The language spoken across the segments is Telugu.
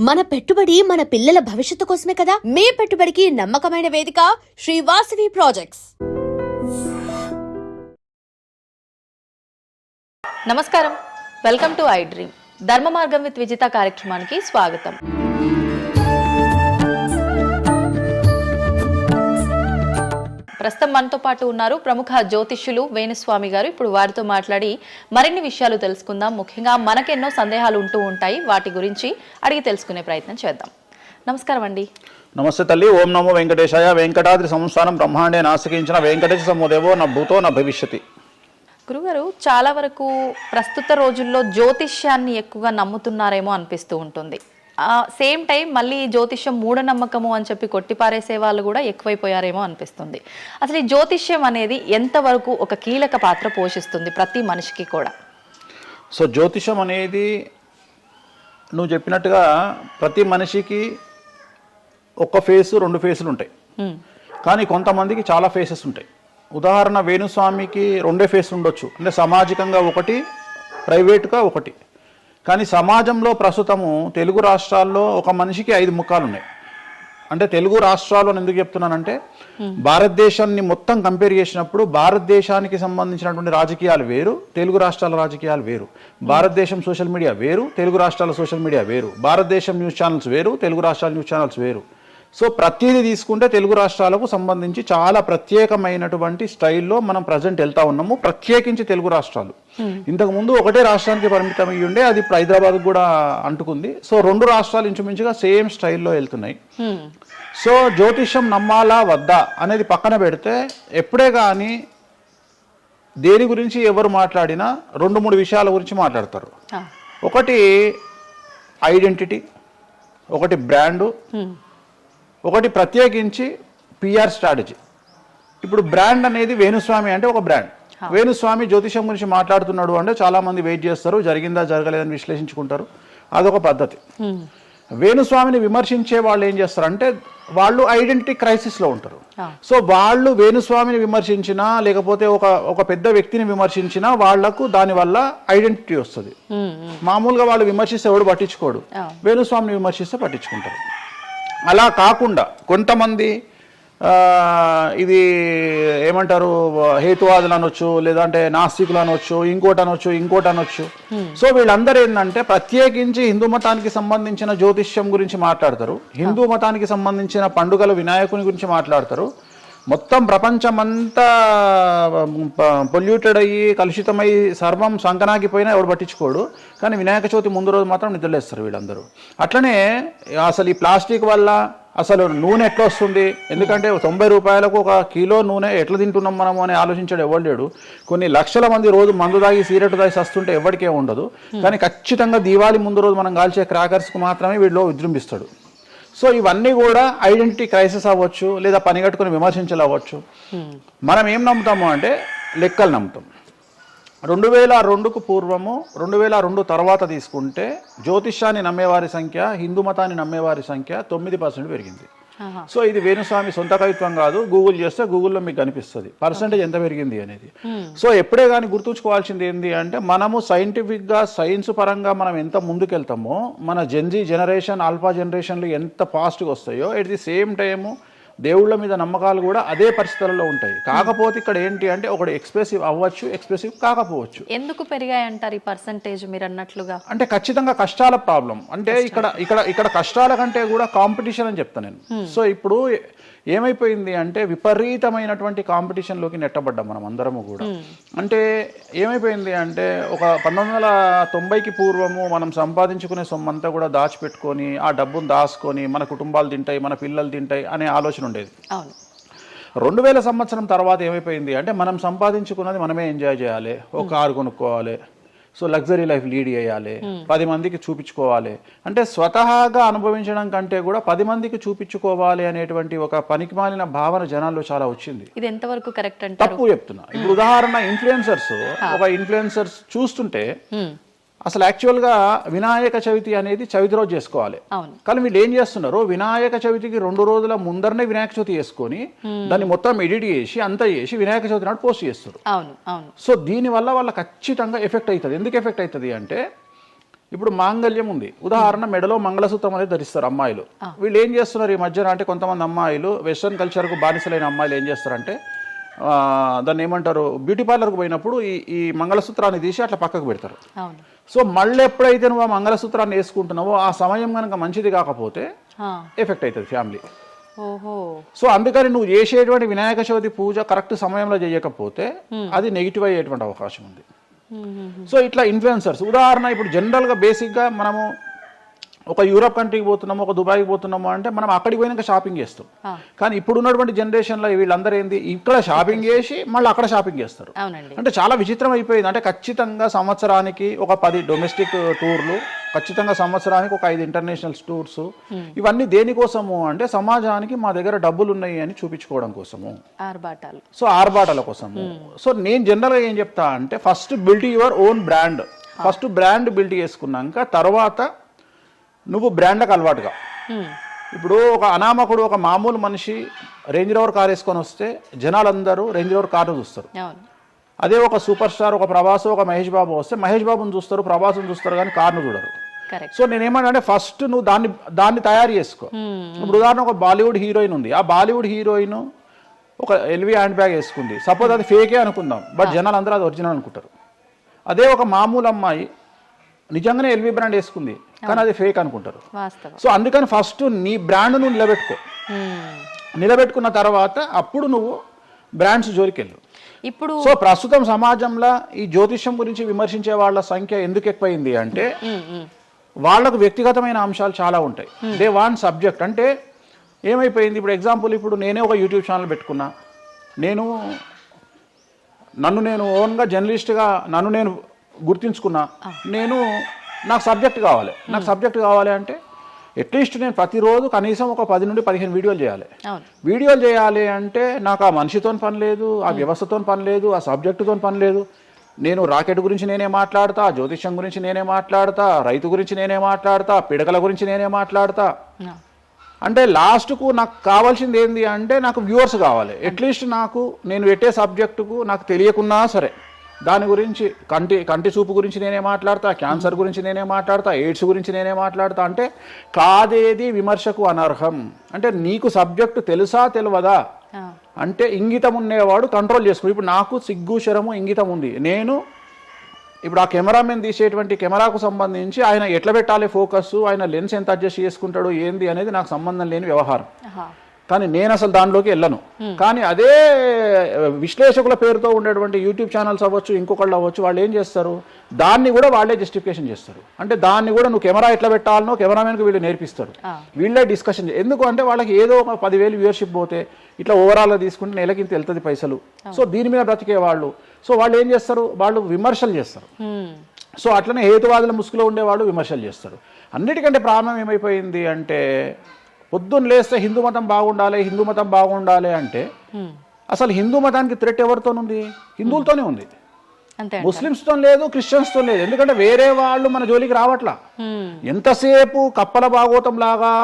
మన పెట్టుబడి మన పిల్లల భవిష్యత్తు కోసమే కదా. మీ పెట్టుబడికి నమ్మకమైన వేదిక శ్రీ వాసవి ప్రాజెక్ట్స్. నమస్కారం, వెల్కమ్ టు ఐ డ్రీమ్. ధర్మ మార్గం విత్ విజిత కార్యక్రమానికి స్వాగతం. ప్రస్తుతం మనతో పాటు ఉన్నారు ప్రముఖ జ్యోతిష్యులు వేణుస్వామి గారు. ఇప్పుడు వారితో మాట్లాడి మరిన్ని విషయాలు తెలుసుకుందాం. ముఖ్యంగా మనకెన్నో సందేహాలు ఉంటూ ఉంటాయి, వాటి గురించి అడిగి తెలుసుకునే ప్రయత్నం చేద్దాం. నమస్కారం అండి. నమస్తే తల్లి. ఓం నమో వెంకటేశాయ. వెంకటాద్రి సంస్థానం బ్రహ్మాండే నాశకించిన వెంకటేశ సమోదేవో నా భూతో నా భవిష్యతి. గురుగారు, చాలా వరకు ప్రస్తుత రోజుల్లో జ్యోతిష్యాన్ని ఎక్కువగా నమ్ముతున్నారేమో అనిపిస్తూ ఉంటుంది. సేమ్ టైం మళ్ళీ జ్యోతిష్యం మూఢనమ్మకము అని చెప్పి కొట్టిపారేసే వాళ్ళు కూడా ఎక్కువైపోయారేమో అనిపిస్తుంది. అసలు ఈ జ్యోతిష్యం అనేది ఎంతవరకు ఒక కీలక పాత్ర పోషిస్తుంది ప్రతి మనిషికి కూడా? సో జ్యోతిషం అనేది నువ్వు చెప్పినట్టుగా ప్రతి మనిషికి ఒక ఫేసు, రెండు ఫేసులు ఉంటాయి. కానీ కొంతమందికి చాలా ఫేసెస్ ఉంటాయి. ఉదాహరణ, వేణుస్వామికి రెండే ఫేసులు ఉండొచ్చు. అంటే సామాజికంగా ఒకటి, ప్రైవేట్గా ఒకటి. కానీ సమాజంలో ప్రస్తుతము తెలుగు రాష్ట్రాల్లో ఒక మనిషికి 5 ముఖాలు ఉన్నాయి. అంటే తెలుగు రాష్ట్రాల్లో ఎందుకు చెప్తున్నానంటే, భారతదేశాన్ని మొత్తం కంపేర్ చేసినప్పుడు భారతదేశానికి సంబంధించినటువంటి రాజకీయాలు వేరు, తెలుగు రాష్ట్రాల రాజకీయాలు వేరు. భారతదేశం సోషల్ మీడియా వేరు, తెలుగు రాష్ట్రాల సోషల్ మీడియా వేరు. భారతదేశం న్యూస్ ఛానల్స్ వేరు, తెలుగు రాష్ట్రాల న్యూస్ ఛానల్స్ వేరు. సో ప్రతిదీ తీసుకుంటే తెలుగు రాష్ట్రాలకు సంబంధించి చాలా ప్రత్యేకమైనటువంటి స్టైల్లో మనం ప్రజెంట్ వెళ్తా ఉన్నాము. ప్రత్యేకించి తెలుగు రాష్ట్రాలు ఇంతకు ముందు ఒకటే రాష్ట్రానికి పరిమితం అయ్యి ఉండే, అది ఇప్పుడు హైదరాబాద్ కూడా అంటుకుంది. సో 2 రాష్ట్రాలు ఇంచుమించుగా సేమ్ స్టైల్లో వెళ్తున్నాయి. సో జ్యోతిష్యం నమ్మాలా వద్దా అనేది పక్కన పెడితే, ఎప్పుడే కానీ దేని గురించి ఎవరు మాట్లాడినా 2-3 విషయాల గురించి మాట్లాడతారు. ఒకటి ఐడెంటిటీ, ఒకటి బ్రాండు, ఒకటి ప్రత్యేకించి పిఆర్ స్ట్రాటజీ. ఇప్పుడు బ్రాండ్ అనేది వేణుస్వామి అంటే ఒక బ్రాండ్. వేణుస్వామి జ్యోతిషం గురించి మాట్లాడుతున్నాడు అంటే చాలా మంది వెయిట్ చేస్తారు, జరిగిందా జరగలేదని విశ్లేషించుకుంటారు. అదొక పద్ధతి. వేణుస్వామిని విమర్శించే వాళ్ళు ఏం చేస్తారు అంటే, వాళ్ళు ఐడెంటిటీ క్రైసిస్లో ఉంటారు. సో వాళ్ళు వేణుస్వామిని విమర్శించినా, లేకపోతే ఒక పెద్ద వ్యక్తిని విమర్శించినా వాళ్లకు దానివల్ల ఐడెంటిటీ వస్తుంది. మామూలుగా వాళ్ళు విమర్శిస్తే ఎవడు పట్టించుకోడు, వేణుస్వామిని విమర్శిస్తే పట్టించుకుంటారు. అలా కాకుండా కొంతమంది ఇది ఏమంటారు, హేతువాదులు అనొచ్చు, లేదంటే నాస్తికులు అనొచ్చు, ఇంకోటి అనొచ్చు. సో వీళ్ళందరూ ఏంటంటే ప్రత్యేకించి హిందూ మతానికి సంబంధించిన జ్యోతిష్యం గురించి మాట్లాడతారు, హిందూ మతానికి సంబంధించిన పండుగలు వినాయకుని గురించి మాట్లాడతారు. మొత్తం ప్రపంచమంతా పొల్యూటెడ్ అయ్యి కలుషితమై సర్వం సంకనాగిపోయినా ఎవడు పట్టించుకోడు. కానీ వినాయక చవితి ముందు రోజు మాత్రం నిద్రలేస్తారు వీళ్ళందరూ. అట్లనే అసలు ఈ ప్లాస్టిక్ వల్ల అసలు నూనె ఎట్లా వస్తుంది, ఎందుకంటే 90 రూపాయలకు 1 కిలో నూనె ఎట్లా తింటున్నాం మనము అని ఆలోచించాడు ఎవరు లేడు. కొన్ని లక్షల మంది రోజు మందు తాగి సిగరెట్ తాగి సస్తుంటే ఎవరికే ఉండదు. కానీ ఖచ్చితంగా దీవాళి ముందు రోజు మనం కాల్చే క్రాకర్స్కు మాత్రమే వీళ్ళు విజృంభిస్తాడు. సో ఇవన్నీ కూడా ఐడెంటిటీ క్రైసిస్ అవ్వచ్చు, లేదా పని కట్టుకుని విమర్శించాలి అవ్వచ్చు. మనం ఏం నమ్ముతాము అంటే లెక్కలు నమ్ముతాం. 2002కు పూర్వము, 2002 తర్వాత తీసుకుంటే జ్యోతిష్యాన్ని నమ్మేవారి సంఖ్య, హిందూ మతాన్ని నమ్మేవారి సంఖ్య 9% పెరిగింది. సో ఇది వేణుస్వామి సొంత కవిత్వం కాదు. గూగుల్ చేస్తే గూగుల్లో మీకు కనిపిస్తుంది పర్సెంటేజ్ ఎంత పెరిగింది అనేది. సో ఎప్పుడే కానీ గుర్తుంచుకోవాల్సింది ఏంటి అంటే, మనము సైంటిఫిక్గా సైన్స్ పరంగా మనం ఎంత ముందుకెళ్తామో, మన జెన్జీ జనరేషన్, ఆల్ఫా జనరేషన్లు ఎంత ఫాస్ట్గా వస్తాయో, ఎట్ ది సేమ్ టైము దేవుళ్ళ మీద నమ్మకాలు కూడా అదే పరిస్థితులలో ఉంటాయి. కాకపోతే ఇక్కడ ఏంటి అంటే, ఒకటి ఎక్స్ప్రెసివ్ అవ్వచ్చు, ఎక్స్ప్రెసివ్ కాకపోవచ్చు. ఎందుకు పెరిగాయి అంటారు ఈ పర్సంటేజ్ మీరు అన్నట్లుగా? అంటే ఖచ్చితంగా కష్టాల ప్రాబ్లం. అంటే ఇక్కడ కష్టాల కంటే కూడా కాంపిటీషన్ అని చెప్తాను నేను. సో ఇప్పుడు ఏమైపోయింది అంటే, విపరీతమైనటువంటి కాంపిటీషన్లోకి నెట్టబడ్డాం మనం అందరము కూడా. అంటే ఏమైపోయింది అంటే, ఒక 1990కి పూర్వము మనం సంపాదించుకునే సొమ్మంతా కూడా దాచిపెట్టుకొని, ఆ డబ్బును దాచుకొని మన కుటుంబాలు తింటాయి, మన పిల్లలు తింటాయి అనే ఆలోచన ఉండేది. 2000 సంవత్సరం తర్వాత ఏమైపోయింది అంటే, మనం సంపాదించుకున్నది మనమే ఎంజాయ్ చేయాలి, ఒక కారు కొనుక్కోవాలి, సో లగ్జరీ లైఫ్ లీడ్ చేయాలి, 10 మందికి చూపించుకోవాలి. అంటే స్వతహాగా అనుభవించడం కంటే కూడా 10 మందికి చూపించుకోవాలి అనేటువంటి ఒక పనికిమాలిన భావన జనాల్లో చాలా వచ్చింది. ఇది ఎంతవరకు కరెక్ట్ అంటే? తప్పు చెప్తున్నా. ఇప్పుడు ఉదాహరణ, ఒక ఇన్ఫ్లుయెన్సర్స్ చూస్తుంటే అసలు యాక్చువల్గా వినాయక చవితి అనేది చవితి రోజు చేసుకోవాలి. కానీ వీళ్ళు ఏం చేస్తున్నారు, వినాయక చవితికి 2 రోజుల ముందరనే వినాయక చవితి చేసుకొని దాన్ని మొత్తం ఎడిట్ చేసి అంతా చేసి వినాయక చవితి నాడు పోస్ట్ చేస్తారు. సో దీనివల్ల వాళ్ళ ఖచ్చితంగా ఎఫెక్ట్ అవుతుంది. ఎందుకు ఎఫెక్ట్ అవుతుంది అంటే, ఇప్పుడు మాంగళ్యం ఉంది, ఉదాహరణ మెడలో మంగళసూత్రం అనేది ధరిస్తారు అమ్మాయిలు. వీళ్ళు ఏం చేస్తున్నారు ఈ మధ్యన అంటే కొంతమంది అమ్మాయిలు వెస్ట్రన్ కల్చర్కు బానిసలైన అమ్మాయిలు ఏం చేస్తారంటే దాన్ని ఏమంటారు, బ్యూటీ పార్లర్కి పోయినప్పుడు ఈ మంగళసూత్రాన్ని తీసి అట్లా పక్కకు పెడతారు. సో మళ్ళీ ఎప్పుడైతే నువ్వు ఆ మంగళసూత్రాన్ని వేసుకుంటున్నావో ఆ సమయం కనుక మంచిది కాకపోతే ఎఫెక్ట్ అవుతుంది ఫ్యామిలీ. సో అందుకని నువ్వు చేసేటువంటి వినాయక చవితి పూజ కరెక్ట్ సమయంలో చేయకపోతే అది నెగిటివ్ అయ్యేటువంటి అవకాశం ఉంది. సో ఇట్లా ఇన్ఫ్లుయెన్సర్స్, ఉదాహరణ ఇప్పుడు జనరల్గా బేసిక్గా మనము ఒక యూరోప్ కంట్రీకి పోతున్నాము, ఒక దుబాయ్కి పోతున్నాము అంటే మనం అక్కడికి పోయినాక షాపింగ్ చేస్తాం. కానీ ఇప్పుడు ఉన్నటువంటి జనరేషన్లో వీళ్ళందరూ ఏంది, ఇక్కడ షాపింగ్ చేసి మళ్ళీ అక్కడ షాపింగ్ చేస్తారు. అంటే చాలా విచిత్రం అయిపోయింది. అంటే ఖచ్చితంగా సంవత్సరానికి ఒక 10 డొమెస్టిక్ టూర్లు, ఖచ్చితంగా సంవత్సరానికి ఒక 5 ఇంటర్నేషనల్ టూర్స్. ఇవన్నీ దేనికోసము అంటే సమాజానికి మా దగ్గర డబ్బులు ఉన్నాయి అని చూపించుకోవడం కోసము, సో ఆర్భాటాల కోసము. సో నేను జనరల్గా ఏం చెప్తా అంటే first build your own brand. First brand build చేసుకున్నాక తర్వాత నువ్వు బ్రాండ్కి అలవాటుగా. ఇప్పుడు ఒక అనామకుడు, ఒక మామూలు మనిషి రేంజ్ రోవర్ కార్ వేసుకొని వస్తే జనాలందరూ రేంజ్ రోవర్ కార్ను చూస్తారు. అదే ఒక సూపర్ స్టార్, ఒక ప్రభాస్, ఒక మహేష్ బాబు వస్తే మహేష్ బాబుని చూస్తారు, ప్రభాస్ని చూస్తారు, కానీ కార్ను చూడరు. సో నేనేమంటే ఫస్ట్ నువ్వు దాన్ని తయారు చేసుకో. ఇప్పుడు ఉదాహరణ ఒక బాలీవుడ్ హీరోయిన్ ఉంది, ఆ బాలీవుడ్ హీరోయిన్ ఒక ఎల్వి హ్యాండ్ బ్యాగ్ వేసుకుంది, సపోజ్ అది ఫేకే అనుకుందాం, బట్ జనాలు అందరూ అది ఒరిజినల్ అనుకుంటారు. అదే ఒక మామూలు అమ్మాయి నిజంగానే ఎల్వి బ్రాండ్ వేసుకుంది, కానీ అది ఫేక్ అనుకుంటారు. సో అందుకని ఫస్ట్ నీ బ్రాండ్ నువ్వు నిలబెట్టుకున్న తర్వాత అప్పుడు నువ్వు బ్రాండ్స్ జోలికి వెళ్ళు. ఇప్పుడు సో ప్రస్తుతం సమాజంలో ఈ జ్యోతిష్యం గురించి విమర్శించే వాళ్ళ సంఖ్య ఎందుకు ఎక్కువైంది అంటే వాళ్ళకు వ్యక్తిగతమైన అంశాలు చాలా ఉంటాయి. They want subject. అంటే ఏమైపోయింది, ఇప్పుడు ఎగ్జాంపుల్, ఇప్పుడు నేనే ఒక యూట్యూబ్ ఛానల్ పెట్టుకున్నా, నన్ను నేను ఓన్గా జర్నలిస్ట్గా నన్ను నేను గుర్తించుకున్నా, నాకు సబ్జెక్ట్ కావాలి. నాకు సబ్జెక్ట్ కావాలి అంటే అట్లీస్ట్ నేను ప్రతిరోజు కనీసం ఒక 10 నుండి 15 వీడియోలు చేయాలి. వీడియోలు చేయాలి అంటే నాకు ఆ మనిషితో పని లేదు, ఆ వ్యవస్థతో పని లేదు, ఆ సబ్జెక్టుతో పని లేదు. నేను రాకెట్ గురించి నేనే మాట్లాడతా, జ్యోతిష్యం గురించి నేనే మాట్లాడతా, రైతు గురించి నేనే మాట్లాడతా, పిడకల గురించి నేనే మాట్లాడతా. అంటే లాస్ట్కు నాకు కావాల్సింది ఏంది అంటే నాకు వ్యూవర్స్ కావాలి. అట్లీస్ట్ నేను పెట్టే సబ్జెక్టుకు నాకు తెలియకున్నా సరే దాని గురించి కంటి చూపు గురించి నేనే మాట్లాడతా, క్యాన్సర్ గురించి నేనే మాట్లాడతా, ఎయిడ్స్ గురించి నేనే మాట్లాడతా. అంటే కాదేది విమర్శకు అనర్హం. అంటే నీకు సబ్జెక్టు తెలుసా తెలియదా అంటే ఇంగితం ఉండేవాడు కంట్రోల్ చేసుకో. ఇప్పుడు నాకు సిగ్గు శరము ఇంగితం ఉంది. ఇప్పుడు ఆ కెమెరామెన్ తీసేటువంటి కెమెరాకు సంబంధించి ఆయన ఎట్లా పెట్టాలి ఫోకస్, ఆయన లెన్స్ ఎంత అడ్జస్ట్ చేసుకుంటాడు ఏంది అనేది నాకు సంబంధం లేని వ్యవహారం. కానీ నేను అసలు దానిలోకి వెళ్ళను. కానీ అదే విశ్లేషకుల పేరుతో ఉండేటువంటి యూట్యూబ్ ఛానల్స్ అవ్వచ్చు, ఇంకొకళ్ళు అవ్వచ్చు, వాళ్ళు ఏం చేస్తారు, దాన్ని కూడా వాళ్ళే జస్టిఫికేషన్ చేస్తారు. అంటే దాన్ని కూడా నువ్వు కెమెరా ఎట్లా పెట్టాలనో కెమెరామెన్కి వీళ్ళు నేర్పిస్తారు, వీళ్ళే డిస్కషన్. ఎందుకు అంటే వాళ్ళకి ఏదో ఒక 10,000 వ్యూవర్షిప్ పోతే ఇట్లా ఓవరాల్గా తీసుకుంటే నెలకి ఇంత వెళ్తుంది పైసలు. సో దీని మీద బ్రతికే వాళ్ళు, సో వాళ్ళు ఏం చేస్తారు, వాళ్ళు విమర్శలు చేస్తారు. సో అట్లనే హేతువాదుల ముసుగులో ఉండేవాళ్ళు విమర్శలు చేస్తారు. అన్నిటికంటే ప్రాబ్లం ఏమైపోయింది అంటే పొద్దున్న లేస్తే హిందూ మతం బాగుండాలి అంటే అసలు హిందూ మతానికి థ్రెట్ ఎవరితోనుంది? హిందువులతోనే ఉంది, ముస్లిమ్స్తో లేదు, క్రిస్టియన్స్తో లేదు. ఎందుకంటే వేరే వాళ్ళు మన జోలికి రావట్లా. ఎంతసేపు కప్పల భాగవతం లాగా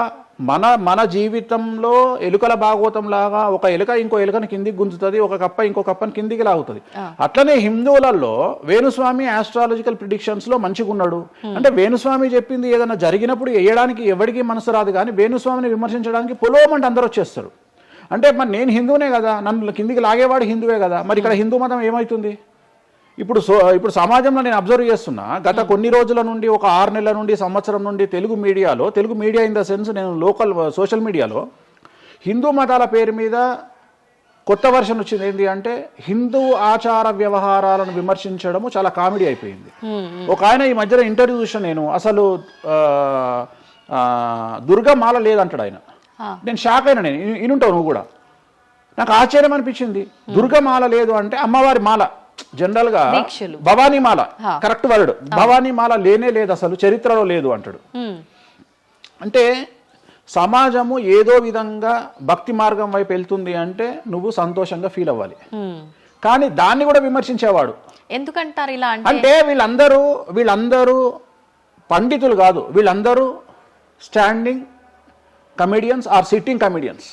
మన జీవితంలో ఎలుకల భాగవతం లాగా ఒక ఎలుక ఇంకో ఎలుకని కిందికి గుంజుతుంది, ఒక కప్ప ఇంకో కప్పని కిందికి లాగుతుంది. అట్లనే హిందువులలో వేణుస్వామి ఆస్ట్రాలజికల్ ప్రిడిక్షన్స్ లో మంచిగా ఉన్నాడు అంటే వేణుస్వామి చెప్పింది ఏదైనా జరిగినప్పుడు వేయడానికి ఎవరికి మనసు రాదు, కానీ వేణుస్వామిని విమర్శించడానికి పొలోమంటే అందరూ వచ్చేస్తారు. అంటే మరి నేను హిందువునే కదా, నన్ను కిందికి లాగేవాడు హిందువే కదా, మరి ఇక్కడ హిందూ మతం ఏమవుతుంది? ఇప్పుడు సమాజంలో నేను అబ్జర్వ్ చేస్తున్నా, గత కొన్ని రోజుల నుండి, ఒక 6 నెలల నుండి, సంవత్సరం నుండి Telugu media in the sense నేను లోకల్ సోషల్ మీడియాలో హిందూ మతాల పేరు మీద కొత్త వర్షన్ వచ్చింది. ఏంటి అంటే హిందూ ఆచార వ్యవహారాలను విమర్శించడము చాలా కామెడీ అయిపోయింది. ఒక ఆయన ఈ మధ్యలో ఇంటర్వ్యూ చూసిన నేను, అసలు దుర్గమాల లేదంటాడు ఆయన. నేను షాక్ అయినా, నేను ఇనుంటావు నువ్వు కూడా. నాకు ఆశ్చర్యం అనిపించింది. దుర్గమాల లేదు అంటే అమ్మవారి మాల, జనరల్ గా భవానీ మాల కరెక్ట్ వర్డ్, భవానీ మాల లేనే లేదు, అసలు చరిత్రలో లేదు అంటాడు. అంటే సమాజము ఏదో విధంగా భక్తి మార్గం వైపు వెళ్తుంది అంటే నువ్వు సంతోషంగా ఫీల్ అవ్వాలి, కానీ దాన్ని కూడా విమర్శించేవాడు ఎందుకంటారు ఇలా అంటే వీళ్ళందరూ పండితులు కాదు, వీళ్ళందరూ standing comedians or sitting comedians.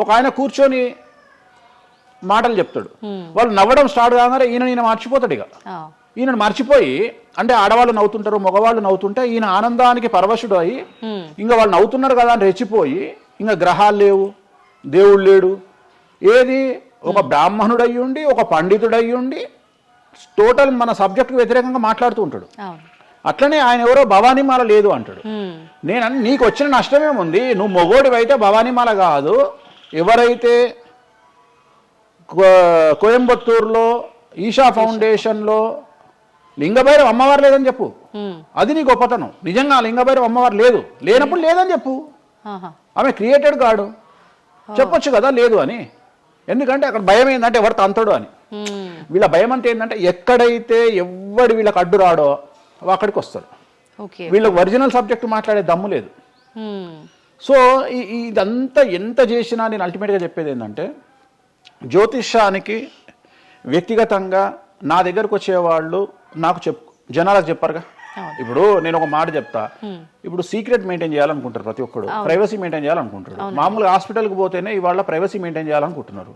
ఒక ఆయన కూర్చొని మాటలు చెప్తాడు, వాళ్ళు నవ్వడం స్టార్ట్ కాగానే ఈయన మర్చిపోతాడు. ఇక ఈయనను మర్చిపోయి, అంటే ఆడవాళ్ళు నవ్వుతుంటారు, మగవాళ్ళు నవ్వుతుంటే ఈయన ఆనందానికి పరవశుడు అయ్యి ఇంకా వాళ్ళు నవ్వుతున్నారు కదా అని రెచ్చిపోయి ఇంకా గ్రహాలు లేవు, దేవుడు లేడు, ఏది ఒక బ్రాహ్మణుడు ఉండి ఒక పండితుడు ఉండి టోటల్ మన సబ్జెక్ట్కి వ్యతిరేకంగా మాట్లాడుతూ ఉంటాడు. అట్లనే ఆయన ఎవరో భవానీమాల లేదు అంటాడు. నేను నీకు వచ్చిన నష్టమేముంది, నువ్వు మొగోడివి అయితే భవానీమాల కాదు, ఎవరైతే కోయంబత్తూరులో ఈషా ఫౌండేషన్లో లింగభైరవ అమ్మవారు లేదని చెప్పు, అది నీ గొప్పతనం. నిజంగా లింగభైరవ అమ్మవారు లేనప్పుడు లేదని చెప్పు, ఆమె క్రియేటెడ్ కాడు, చెప్పొచ్చు కదా లేదు అని. ఎందుకంటే అక్కడ భయం ఏంటంటే ఎవరు తంతడు అని. వీళ్ళ భయం అంటే ఏంటంటే ఎక్కడైతే ఎవడు వీళ్ళకి అడ్డు రాడో అక్కడికి వస్తారు. వీళ్ళకి ఒరిజినల్ సబ్జెక్ట్ మాట్లాడే దమ్ము లేదు. సో ఇదంతా ఎంత చేసినా నేను అల్టిమేట్గా చెప్పేది ఏంటంటే, జ్యోతిష్యానికి వ్యక్తిగతంగా నా దగ్గరకు వచ్చేవాళ్ళు నాకు జనాలకు చెప్పారుగా. ఇప్పుడు నేను ఒక మాట చెప్తా, ఇప్పుడు సీక్రెట్ మెయింటైన్ చేయాలనుకుంటారు ప్రతి ఒక్కడు, ప్రైవసీ మెయింటైన్ చేయాలనుకుంటారు. మామూలుగా హాస్పిటల్కి పోతేనే ఇవాళ ప్రైవసీ మెయింటైన్ చేయాలనుకుంటున్నారు.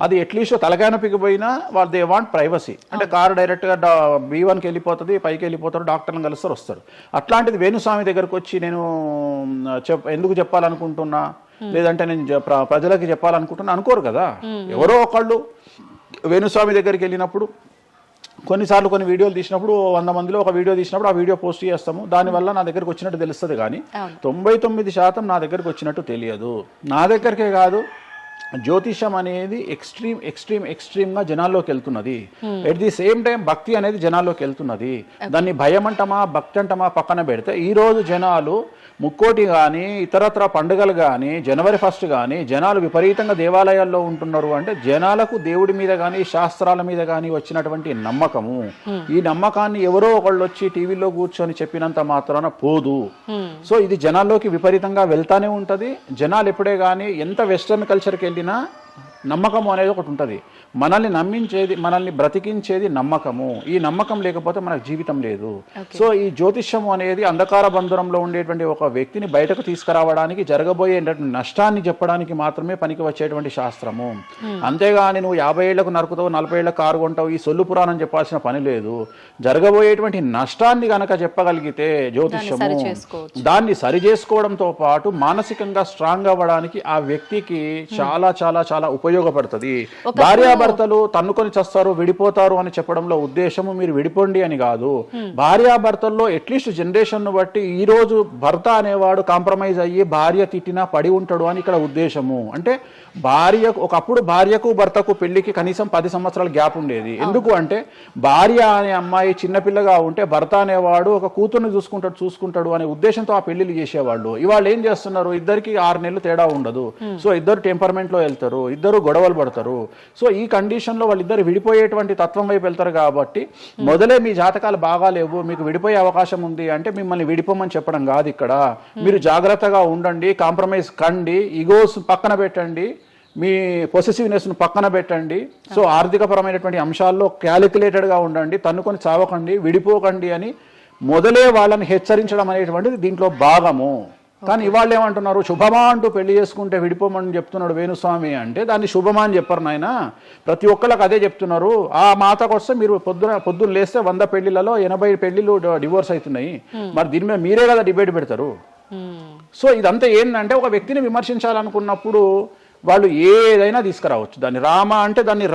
అది అట్లీస్ట్ తలకాయనొప్పికి పోయినా వాళ్ళు దే వాంట్ ప్రైవసీ. అంటే కారు డైరెక్ట్గా B1కి వెళ్ళిపోతుంది, పైకి వెళ్ళిపోతారు, డాక్టర్ని కలుస్తారు, వస్తారు. అట్లాంటిది వేణుస్వామి దగ్గరకు వచ్చి నేను ఎందుకు చెప్పాలనుకుంటున్నా, లేదంటే నేను ప్రజలకి చెప్పాలనుకుంటున్నా అనుకోరు కదా. ఎవరో ఒకళ్ళు వేణుస్వామి దగ్గరికి వెళ్ళినప్పుడు కొన్నిసార్లు కొన్ని వీడియోలు తీసినప్పుడు 100 మందిలో ఒక వీడియో తీసినప్పుడు ఆ వీడియో పోస్ట్ చేస్తాము, దానివల్ల నా దగ్గరకు వచ్చినట్టు తెలుస్తుంది. కానీ 99% నా దగ్గరకు వచ్చినట్టు తెలియదు. నా దగ్గరికే కాదు, జ్యోతిషం అనేది ఎక్స్ట్రీమ్గా జనాల్లోకి వెళ్తున్నది. ఎట్ ది సేమ్ టైం భక్తి అనేది జనాల్లోకి వెళ్తున్నది. దాన్ని భయం అంటమా భక్తి అంటమా పక్కన పెడితే ఈరోజు జనాలు ముక్కోటి కానీ ఇతరత్ర పండుగలు కానీ జనవరి 1 కానీ జనాలు విపరీతంగా దేవాలయాల్లో ఉంటున్నారు. అంటే జనాలకు దేవుడి మీద కానీ శాస్త్రాల మీద కానీ వచ్చినటువంటి నమ్మకము, ఈ నమ్మకాన్ని ఎవరో ఒకళ్ళు వచ్చి టీవీలో కూర్చొని చెప్పినంత మాత్రాన పోదు. సో ఇది జనాల్లోకి విపరీతంగా వెళ్తానే ఉంటుంది. జనాలు ఎప్పుడే కానీ ఎంత వెస్టర్న్ కల్చర్కి వెళ్ళినా నమ్మకము అనేది ఒకటి ఉంటుంది. మనల్ని నమ్మించేది, మనల్ని బ్రతికించేది నమ్మకము. ఈ నమ్మకం లేకపోతే మనకు జీవితం లేదు. సో ఈ జ్యోతిష్యము అనేది అంధకార బంధురంలో ఉండేటువంటి ఒక వ్యక్తిని బయటకు తీసుకురావడానికి, జరగబోయే నష్టాన్ని చెప్పడానికి మాత్రమే పనికి వచ్చేటువంటి శాస్త్రము. అంతేగాని నువ్వు 50 ఏళ్లకు నరుకుతావు, 40 ఏళ్లకు కారు కొంటావు, ఈ సొల్లు పురాణం చెప్పాల్సిన పని లేదు. జరగబోయేటువంటి నష్టాన్ని గనక చెప్పగలిగితే జ్యోతిష్యము దాన్ని సరి చేసుకోవడంతో పాటు మానసికంగా స్ట్రాంగ్ అవ్వడానికి ఆ వ్యక్తికి చాలా చాలా చాలా ఉపయోగపడుతుంది. భార్యాభర్తలు తన్నుకొని చస్తారు, విడిపోతారు అని చెప్పడంలో ఉద్దేశము మీరు విడిపోండి అని కాదు. భార్యాభర్తల్లో అట్లీస్ట్ జనరేషన్ బట్టి ఈ రోజు భర్త అనేవాడు కాంప్రమైజ్ అయ్యి భార్య తిట్టినా పడి ఉంటాడు అని ఇక్కడ ఉద్దేశము. అంటే ఒకప్పుడు భార్యకు భర్తకు పెళ్లికి కనీసం 10 సంవత్సరాల గ్యాప్ ఉండేది. ఎందుకు అంటే భార్య అనే అమ్మాయి చిన్నపిల్లగా ఉంటే భర్త అనేవాడు ఒక కూతుర్ని చూసుకుంటాడు అనే ఉద్దేశంతో ఆ పెళ్లిళ్ళు చేసేవాళ్ళు. ఇవాళ ఏం చేస్తున్నారు, ఇద్దరికి 6 నెలలు తేడా ఉండదు. సో ఇద్దరు టెంపర్మెంట్ లో వెళ్తారు, ఇద్దరు గొడవలు పడతారు. సో ఈ కండిషన్లో వాళ్ళిద్దరు విడిపోయేటువంటి తత్వం వైపు వెళ్తారు. కాబట్టి మొదలే మీ జాతకాలు బాగాలేవు, మీకు విడిపోయే అవకాశం ఉంది అంటే మిమ్మల్ని విడిపోమని చెప్పడం కాదు. ఇక్కడ మీరు జాగ్రత్తగా ఉండండి, కాంప్రమైజ్ కండి, ఈగోస్ పక్కన పెట్టండి, మీ పొసెసివ్నెస్ను పక్కన పెట్టండి. సో ఆర్థికపరమైనటువంటి అంశాల్లో క్యాలిక్యులేటెడ్గా ఉండండి, తన్నుకొని చావకండి, విడిపోకండి అని మొదలే వాళ్ళని హెచ్చరించడం అనేటువంటిది దీంట్లో భాగము. కానీ ఇవాళ ఏమంటున్నారు, శుభమా అంటూ పెళ్లి చేసుకుంటే విడిపోమని చెప్తున్నాడు వేణుస్వామి అంటే దాన్ని శుభమా అని చెప్పరు నాయన. ప్రతి ఒక్కళ్ళకి అదే చెప్తున్నారు. ఆ మాతకు వస్తే మీరు పొద్దున్న లేస్తే 100 పెళ్లిలలో 80 పెళ్లిళ్ళు డివోర్స్ అవుతున్నాయి. మరి దీని మీద మీరే కదా డిబేట్ పెడతారు. సో ఇదంతా ఏంటంటే ఒక వ్యక్తిని విమర్శించాలనుకున్నప్పుడు వాళ్ళు ఏదైనా తీసుకురావచ్చు. దాన్ని రామ అంటే దాన్ని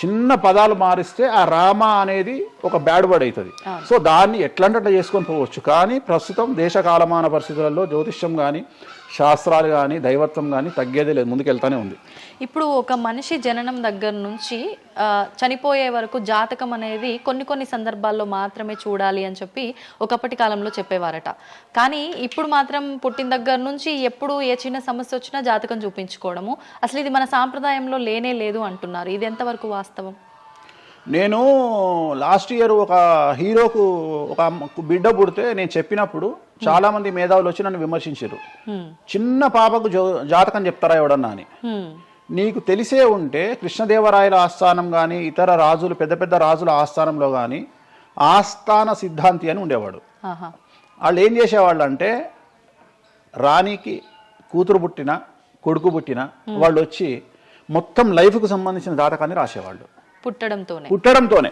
చిన్న పదాలు మారిస్తే ఆ రామ అనేది ఒక బ్యాడ్ వర్డ్ అవుతుంది. సో దాన్ని ఎట్లంటే చేసుకొని పోవచ్చు. కానీ ప్రస్తుతం దేశ కాలమాన పరిస్థితులలో జ్యోతిష్యం కానీ శాస్త్రాలు కానీ దైవత్వం కానీ తగ్గేదే లేదు, ముందుకెళ్తానే ఉంది. ఇప్పుడు ఒక మనిషి జననం దగ్గర నుంచి చనిపోయే వరకు జాతకం అనేది కొన్ని సందర్భాల్లో మాత్రమే చూడాలి అని చెప్పి ఒకప్పటి కాలంలో చెప్పేవారట. కానీ ఇప్పుడు మాత్రం పుట్టిన దగ్గర నుంచి ఎప్పుడు ఏ చిన్న సమస్య వచ్చినా జాతకం చూపించుకోవడము, అసలు ఇది మన సాంప్రదాయంలో లేనే లేదు అంటున్నారు. ఇది ఎంతవరకు వాస్తవం? నేను లాస్ట్ ఇయర్ ఒక హీరోకు ఒక బిడ్డ పుడితే నేను చెప్పినప్పుడు చాలా మంది మేధావులు వచ్చి నన్ను విమర్శించారు. చిన్న పాపకు జాతకం చెప్తారా ఎవడన్నా అని. నీకు తెలిసే ఉంటే కృష్ణదేవరాయల ఆస్థానం కానీ ఇతర రాజులు పెద్ద రాజుల ఆస్థానంలో కానీ ఆస్థాన సిద్ధాంతి అని ఉండేవాడు. వాళ్ళు ఏం చేసేవాళ్ళు అంటే రాణికి కూతురు పుట్టిన కొడుకు పుట్టిన వాళ్ళు వచ్చి మొత్తం లైఫ్కు సంబంధించిన జాతకాన్ని రాసేవాళ్ళు. పుట్టడంతోనే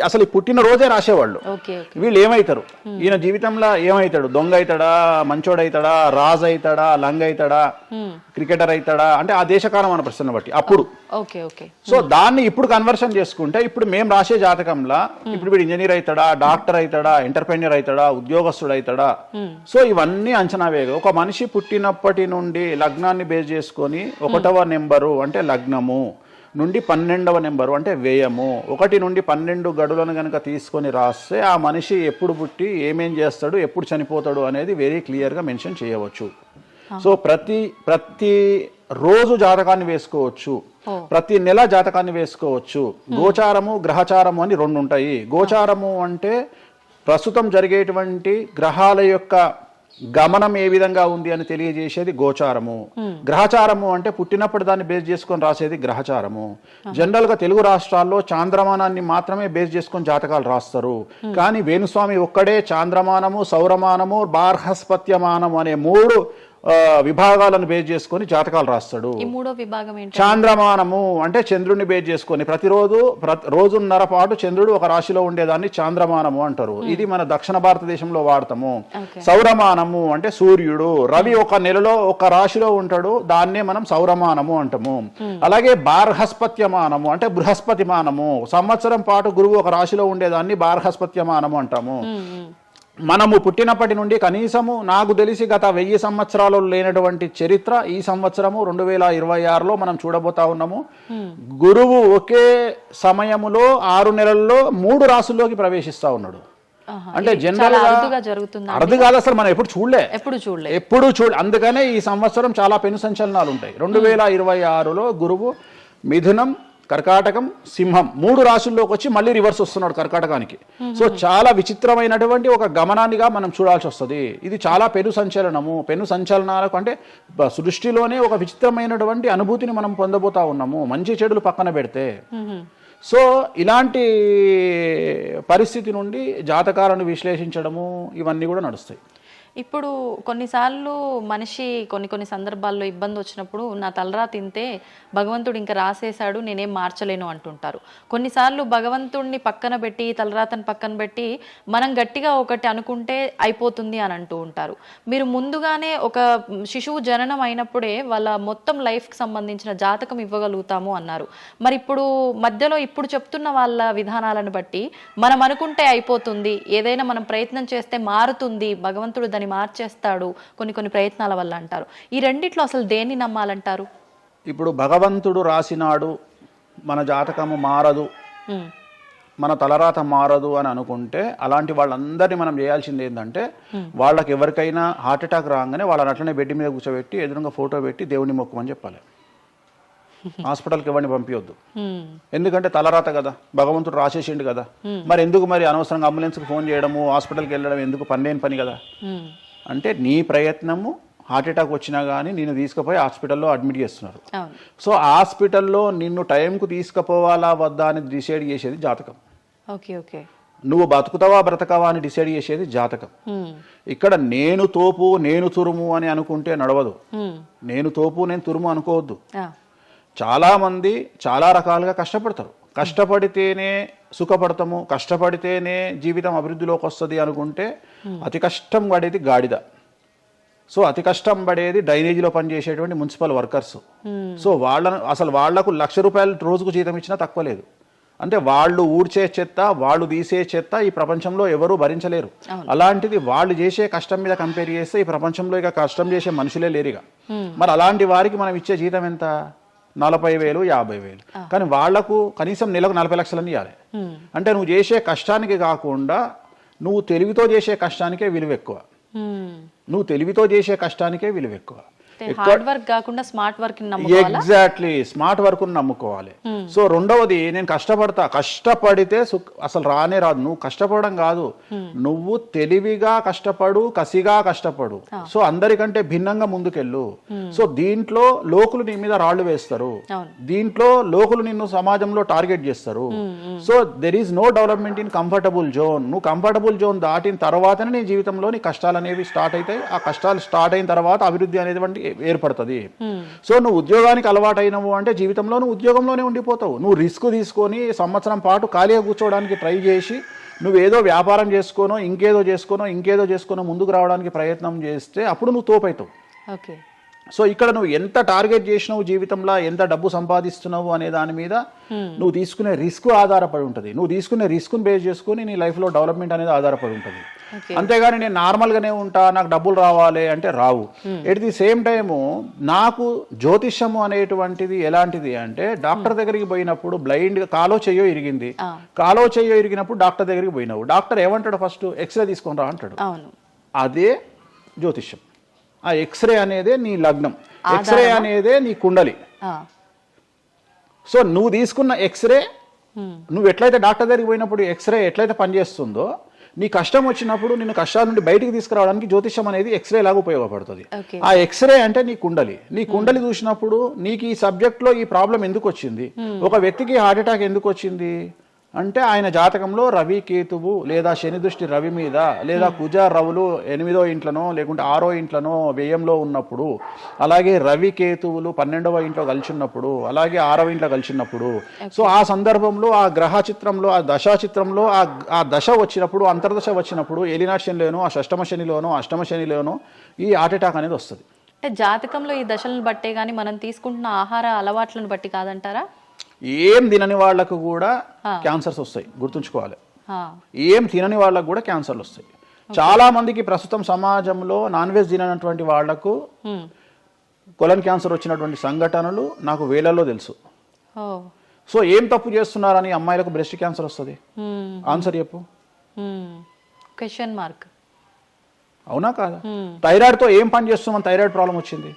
అసలు ఈ పుట్టిన రోజే రాసేవాళ్ళు. ఓకే. వీళ్ళు ఏమవుతారు, ఈయన జీవితంలో ఏమవుతాడు, దొంగ అవుతాడా, మంచోడు అవుతాడా, రాజు అవుతాడా, లంగ అవుతాడా, క్రికెటర్ అవుతాడా, అంటే ఆ దేశకాలం మన ప్రశ్న బట్టి అప్పుడు. సో దాన్ని ఇప్పుడు కన్వర్షన్ చేసుకుంటే ఇప్పుడు మేము రాసే జాతకంలో ఇప్పుడు వీడు ఇంజనీర్ అవుతాడా, డాక్టర్ అవుతాడా, ఎంటర్ప్రెన్యూర్ అవుతాడా, ఉద్యోగస్తుడు అవుతాడా. సో ఇవన్నీ అంచనా వేగ ఒక మనిషి పుట్టినప్పటి నుండి లగ్నాన్ని బేస్ చేసుకొని 1వ నెంబరు అంటే లగ్నము నుండి 12వ నెంబరు అంటే వ్యయము 1 నుండి 12 గడులను కనుక తీసుకొని రాస్తే ఆ మనిషి ఎప్పుడు పుట్టి ఏమేం చేస్తాడు, ఎప్పుడు చనిపోతాడు అనేది వెరీ క్లియర్గా మెన్షన్ చేయవచ్చు. సో ప్రతి రోజు జాతకాన్ని వేసుకోవచ్చు, ప్రతి నెల జాతకాన్ని వేసుకోవచ్చు. గోచారము గ్రహచారము అని 2 ఉంటాయి. గోచారము అంటే ప్రస్తుతం జరిగేటువంటి గ్రహాల యొక్క గమనం ఏ విధంగా ఉంది అని తెలియజేసేది గోచారము. గ్రహచారము అంటే పుట్టినప్పుడు దాన్ని బేస్ చేసుకొని రాసేది గ్రహచారము. జనరల్ గా తెలుగు రాష్ట్రాల్లో చాంద్రమానాన్ని మాత్రమే బేస్ చేసుకొని జాతకాలు రాస్తారు. కానీ వేణుస్వామి ఒక్కడే చాంద్రమానము, సౌరమానము, బార్హస్పత్యమానము అనే 3 విభాగాలను బేస్ చేసుకొని జాతకాలు రాస్తాడు. చాంద్రమానము అంటే చంద్రుడిని బేస్ చేసుకొని రోజున్నర పాటు చంద్రుడు ఒక రాశిలో ఉండేదాన్ని చాంద్రమానము అంటారు. ఇది మన దక్షిణ భారతదేశంలో వాడతాము. సౌరమానము అంటే సూర్యుడు, రవి ఒక నెలలో ఒక రాశిలో ఉంటాడు, దాన్నే మనం సౌరమానము అంటాము. అలాగే బార్హస్పత్యమానము అంటే బృహస్పతిమానము, సంవత్సరం పాటు గురువు ఒక రాశిలో ఉండేదాన్ని బార్హస్పత్యమానము అంటాము. మనము పుట్టినప్పటి నుండి కనీసము నాకు తెలిసి గత 1000 సంవత్సరాలు లేనటువంటి చరిత్ర ఈ సంవత్సరము 2026లో మనం చూడబోతా ఉన్నాము. గురువు ఒకే సమయములో 6 నెలల్లో 3 రాసుల్లోకి ప్రవేశిస్తా ఉన్నాడు. అంటే జనరల్ అర్థం కాదు, అసలు మనం ఎప్పుడు చూడలే. అందుకనే ఈ సంవత్సరం చాలా పెను సంచలనాలు ఉంటాయి. 2026లో గురువు మిథునం, కర్కాటకం, సింహం 3 రాశుల్లోకి వచ్చి మళ్ళీ రివర్స్ వస్తున్నాడు కర్కాటకానికి. సో చాలా విచిత్రమైనటువంటి ఒక గమనాన్నిగా మనం చూడాల్సి వస్తుంది. ఇది చాలా పెను సంచలనాలకు అంటే సృష్టిలోనే ఒక విచిత్రమైనటువంటి అనుభూతిని మనం పొందబోతా ఉన్నాము, మంచి చెడులు పక్కన పెడితే. సో ఇలాంటి పరిస్థితి నుండి జాతకాలను విశ్లేషించడము ఇవన్నీ కూడా నడుస్తాయి. ఇప్పుడు కొన్నిసార్లు మనిషి కొన్ని సందర్భాల్లో ఇబ్బంది వచ్చినప్పుడు నా తలరా తింటే భగవంతుడు ఇంకా రాసేశాడు, నేనేం మార్చలేను అంటుంటారు. కొన్నిసార్లు భగవంతుడిని పక్కన పెట్టి తలరాతను పక్కన పెట్టి మనం గట్టిగా ఒకటి అనుకుంటే అయిపోతుంది అని అంటూ ఉంటారు. మీరు ముందుగానే ఒక శిశువు జననం అయినప్పుడే వాళ్ళ మొత్తం లైఫ్కి సంబంధించిన జాతకం ఇవ్వగలుగుతాము అన్నారు. మరి మధ్యలో ఇప్పుడు చెప్తున్న వాళ్ళ విధానాలను బట్టి మనం అనుకుంటే అయిపోతుంది, ఏదైనా మనం ప్రయత్నం చేస్తే మారుతుంది, భగవంతుడు దాన్ని మార్చేస్తాడు కొన్ని ప్రయత్నాల వల్ల అంటారు. ఈ రెండిట్లో అసలు దేన్ని నమ్మాలంటారు? ఇప్పుడు భగవంతుడు రాసినాడు, మన జాతకము మారదు, మన తలరాత మారదు అని అనుకుంటే అలాంటి వాళ్ళందరినీ మనం చేయాల్సింది ఏంటంటే వాళ్ళకి ఎవరికైనా హార్ట్ అటాక్ రాగానే వాళ్ళని అట్లనే బెడ్ మీద కూర్చోబెట్టి ఎదురుగా ఫోటో పెట్టి దేవుని మొక్కుమని చెప్పాలి. హాస్పిటల్కి ఎవరిని పంపించొద్దు. ఎందుకంటే తలరాత కదా, భగవంతుడు రాసేసిండు కదా. మరి ఎందుకు అనవసరంగా అంబులెన్స్కి ఫోన్ చేయడము, హాస్పిటల్కి వెళ్ళడం ఎందుకు, పనిలేని పని కదా. అంటే నీ ప్రయత్నము హార్ట్ అటాక్ వచ్చినా కానీ నిన్ను తీసుకుపోయి హాస్పిటల్లో అడ్మిట్ చేస్తున్నారు. సో హాస్పిటల్లో నిన్ను టైంకు తీసుకుపోవాలా వద్దా అని డిసైడ్ చేసేది జాతకం. నువ్వు బతుకుతావా బ్రతకవా అని డిసైడ్ చేసేది జాతకం. ఇక్కడ నేను తోపు నేను తురుము అని అనుకుంటే నడవదు. నేను తోపు నేను తురుము అనుకోవద్దు. చాలా మంది చాలా రకాలుగా కష్టపడతారు. కష్టపడితేనే సుఖపడతాము, కష్టపడితేనే జీవితం అభివృద్ధిలోకి వస్తుంది అనుకుంటే అతి కష్టం పడేది గాడిద. సో అతి కష్టం పడేది డ్రైనేజీలో పనిచేసేటువంటి మున్సిపల్ వర్కర్స్. సో వాళ్లకు ₹1,00,000 రోజుకు జీతం ఇచ్చినా తక్కువ లేదు. అంటే వాళ్ళు ఊడ్చే చెత్త, వాళ్ళు తీసే చెత్త ఈ ప్రపంచంలో ఎవరూ భరించలేరు. అలాంటిది వాళ్ళు చేసే కష్టం మీద కంపేర్ చేస్తే ఈ ప్రపంచంలో ఇక కష్టం చేసే మనుషులే లేరుగా. మరి అలాంటి వారికి మనం ఇచ్చే జీతం ఎంత? 40,000, 50,000. కానీ వాళ్లకు కనీసం నెలకు 40 లక్షలని ఇవ్వాలి. అంటే నువ్వు చేసే కష్టానికి కాకుండా నువ్వు తెలివితో చేసే కష్టానికే విలువ ఎక్కువ. ఎగ్జాక్ట్లీ, స్మార్ట్ వర్క్ నమ్ముకోవాలి. సో రెండవది, నేను కష్టపడితే అసలు రానే రాదు. నువ్వు కష్టపడడం కాదు, నువ్వు తెలివిగా కష్టపడు, కసిగా కష్టపడు. సో అందరికంటే భిన్నంగా ముందుకెళ్ళు. సో దీంట్లో లోకులు నీ మీద రాళ్లు వేస్తారు, దీంట్లో లోకులు నిన్ను సమాజంలో టార్గెట్ చేస్తారు. So there is no development in comfortable zone. నువ్వు కంఫర్టబుల్ జోన్ దాటిన తర్వాతనే నీ జీవితంలో నీ కష్టాలు అనేవి స్టార్ట్ అవుతాయి. ఆ కష్టాలు స్టార్ట్ అయిన తర్వాత అభివృద్ధి అనేది ఏర్పడుతుంది. సో నువ్వు ఉద్యోగానికి అలవాటైనవు అంటే జీవితంలో నువ్వు ఉద్యోగంలోనే ఉండిపోతావు. నువ్వు రిస్క్ తీసుకొని సంవత్సరం పాటు ఖాళీగా కూర్చోవడానికి ట్రై చేసి నువ్వేదో వ్యాపారం చేసుకోనో ఇంకేదో చేసుకోనో ముందుకు రావడానికి ప్రయత్నం చేస్తే అప్పుడు నువ్వు తోపవుతావు. ఓకే. సో ఇక్కడ నువ్వు ఎంత టార్గెట్ చేసినావు జీవితంలో, ఎంత డబ్బు సంపాదిస్తున్నావు అనే దాని మీద నువ్వు తీసుకునే రిస్క్ ఆధారపడి ఉంటుంది. నువ్వు తీసుకునే రిస్క్ను బేస్ చేసుకుని నీ లైఫ్లో డెవలప్మెంట్ అనేది ఆధారపడి ఉంటుంది. అంతేగాని నేను నార్మల్గానే ఉంటా, నాకు డబ్బులు రావాలి అంటే రావు. ఎట్ ది సేమ్ టైము నాకు జ్యోతిష్యము అనేటువంటిది ఎలాంటిది అంటే, డాక్టర్ దగ్గరికి పోయినప్పుడు బ్లైండ్గా కాలో చెయ్యో ఇరిగినప్పుడు డాక్టర్ దగ్గరికి పోయినావు, డాక్టర్ ఏమంటాడు, ఫస్ట్ ఎక్స్రే తీసుకొని రా అంటాడు. అదే జ్యోతిష్యం. ఆ ఎక్స్రే అనేదే నీ లగ్నం, ఎక్స్రే అనేదే నీ కుండలి. సో నువ్వు తీసుకున్న ఎక్స్రే, నువ్వు ఎట్లయితే డాక్టర్ దగ్గరికి పోయినప్పుడు ఎక్స్రే ఎట్లయితే పనిచేస్తుందో, నీ కష్టం వచ్చినప్పుడు నిన్ను కష్టాల నుండి బయటికి తీసుకురావడానికి జ్యోతిష్యం అనేది ఎక్స్రే లాగా ఉపయోగపడుతుంది. ఆ ఎక్స్రే అంటే నీ కుండలి చూసినప్పుడు నీకు ఈ సబ్జెక్ట్లో ఈ ప్రాబ్లం ఎందుకు వచ్చింది, ఒక వ్యక్తికి హార్ట్ అటాక్ ఎందుకు వచ్చింది అంటే ఆయన జాతకంలో రవి కేతువు లేదా శని దృష్టి రవి మీద, లేదా కుజ రవులు 8వ ఇంట్లోనో లేకుంటే 6వ ఇంట్లోనో వ్యయంలో ఉన్నప్పుడు, అలాగే రవి కేతువులు 12వ ఇంట్లో కలిసినప్పుడు, అలాగే 6వ ఇంట్లో కలిసినప్పుడు, సో ఆ సందర్భంలో ఆ గ్రహ చిత్రంలో, ఆ దశా చిత్రంలో ఆ దశ వచ్చినప్పుడు, అంతర్దశ వచ్చినప్పుడు, ఏలినాటి శనిలోనో, ఆ షష్టమ శనిలోనో, అష్టమ శనిలోనో ఈ హార్ట్ అటాక్ అనేది వస్తుంది. అంటే జాతకంలో ఈ దశలను బట్టే కానీ మనం తీసుకుంటున్న ఆహార అలవాట్లను బట్టి కాదంటారా? ఏం తినని వాళ్లకు కూడా క్యాన్సర్స్ వస్తాయి, గుర్తుంచుకోవాలి. ఏం తినని వాళ్ళకు కూడా క్యాన్సర్లు వస్తాయి. చాలా మందికి ప్రస్తుతం సమాజంలో నాన్ వెజ్ తిననటువంటి వాళ్లకు కొలన్ క్యాన్సర్ వచ్చినటువంటి సంఘటనలు నాకు వేలల్లో తెలుసు. సో ఏం తప్పు చేస్తున్నారని అమ్మాయిలకు బ్రెస్ట్ క్యాన్సర్ వస్తుంది? ఆన్సర్ చెప్పు. Question mark. అవునా కాదా? థైరాయిడ్తో ఏం పని చేస్తున్నాం, థైరాయిడ్ ప్రాబ్లం వచ్చింది.